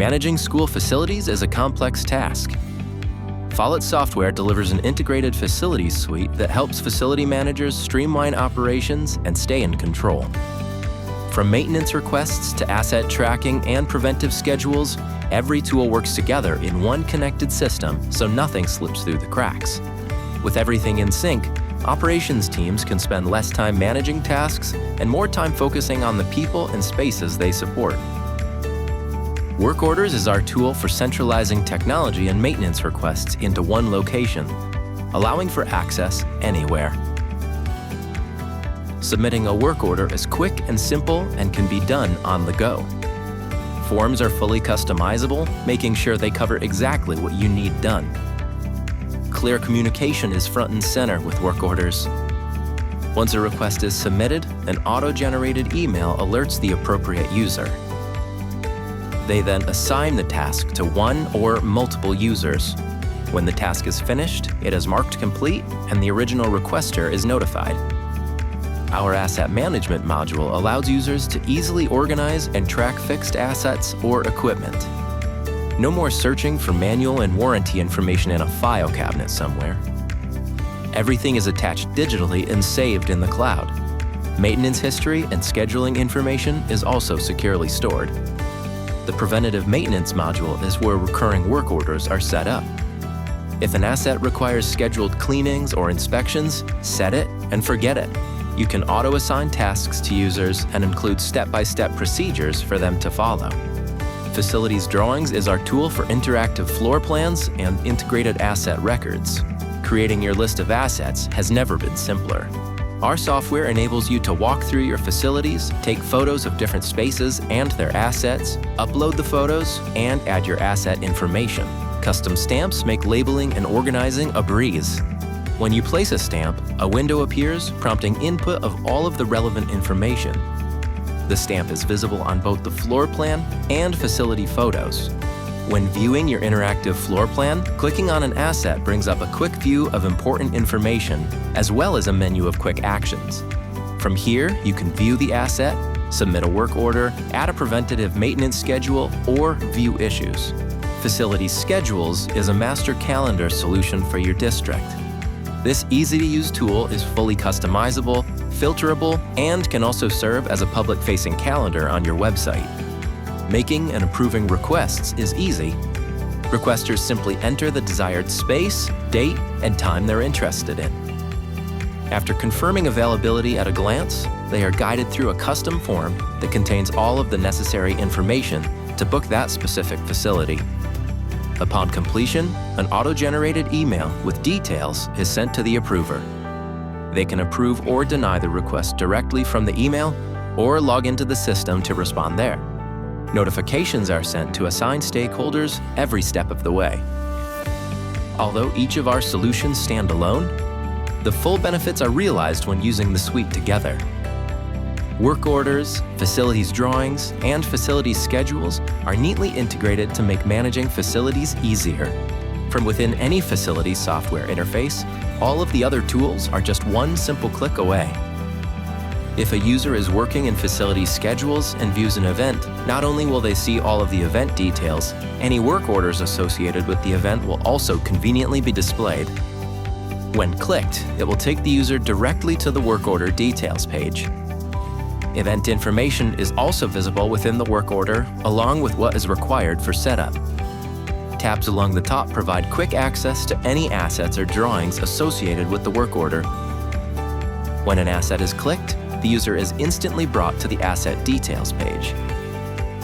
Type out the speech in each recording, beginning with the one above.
Managing school facilities is a complex task. Follett software delivers an integrated facilities suite that helps facility managers streamline operations and stay in control. From maintenance requests to asset tracking and preventive schedules, every tool works together in one connected system so nothing slips through the cracks. With everything in sync, operations teams can spend less time managing tasks and more time focusing on the people and spaces they support. Work Orders is our tool for centralizing technology and maintenance requests into one location, allowing for access anywhere. Submitting a work order is quick and simple and can be done on the go. Forms are fully customizable, making sure they cover exactly what you need done. Clear communication is front and center with work orders. Once a request is submitted, an auto-generated email alerts the appropriate user. They then assign the task to one or multiple users. When the task is finished, it is marked complete and the original requester is notified. Our asset management module allows users to easily organize and track fixed assets or equipment. No more searching for manual and warranty information in a file cabinet somewhere. Everything is attached digitally and saved in the cloud. Maintenance history and scheduling information is also securely stored. The preventative maintenance module is where recurring work orders are set up. If an asset requires scheduled cleanings or inspections, set it and forget it. You can auto-assign tasks to users and include step-by-step procedures for them to follow. Facilities Drawings is our tool for interactive floor plans and integrated asset records. Creating your list of assets has never been simpler. Our software enables you to walk through your facilities, take photos of different spaces and their assets, upload the photos, and add your asset information. Custom stamps make labeling and organizing a breeze. When you place a stamp, a window appears prompting input of all of the relevant information. The stamp is visible on both the floor plan and facility photos. When viewing your interactive floor plan, clicking on an asset brings up a quick view of important information, as well as a menu of quick actions. From here, you can view the asset, submit a work order, add a preventative maintenance schedule, or view issues. Facility Schedules is a master calendar solution for your district. This easy-to-use tool is fully customizable, filterable, and can also serve as a public-facing calendar on your website. Making and approving requests is easy. Requesters simply enter the desired space, date, and time they're interested in. After confirming availability at a glance, they are guided through a custom form that contains all of the necessary information to book that specific facility. Upon completion, an auto-generated email with details is sent to the approver. They can approve or deny the request directly from the email or log into the system to respond there. Notifications are sent to assigned stakeholders every step of the way. Although each of our solutions stand alone, the full benefits are realized when using the suite together. Work orders, facilities drawings, and facilities schedules are neatly integrated to make managing facilities easier. From within any facility software interface, all of the other tools are just one simple click away. If a user is working in facility schedules and views an event, not only will they see all of the event details, any work orders associated with the event will also conveniently be displayed. When clicked, it will take the user directly to the work order details page. Event information is also visible within the work order, along with what is required for setup. Tabs along the top provide quick access to any assets or drawings associated with the work order. When an asset is clicked, the user is instantly brought to the asset details page.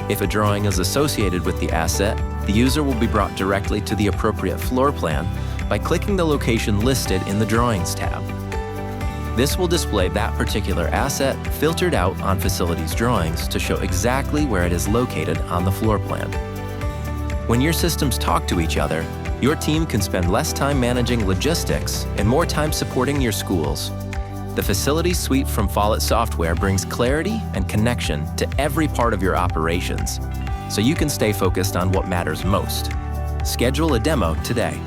If a drawing is associated with the asset, the user will be brought directly to the appropriate floor plan by clicking the location listed in the Drawings tab. This will display that particular asset filtered out on Facilities Drawings to show exactly where it is located on the floor plan. When your systems talk to each other, your team can spend less time managing logistics and more time supporting your schools. The Facilities Suite from Follett Software brings clarity and connection to every part of your operations, so you can stay focused on what matters most. Schedule a demo today.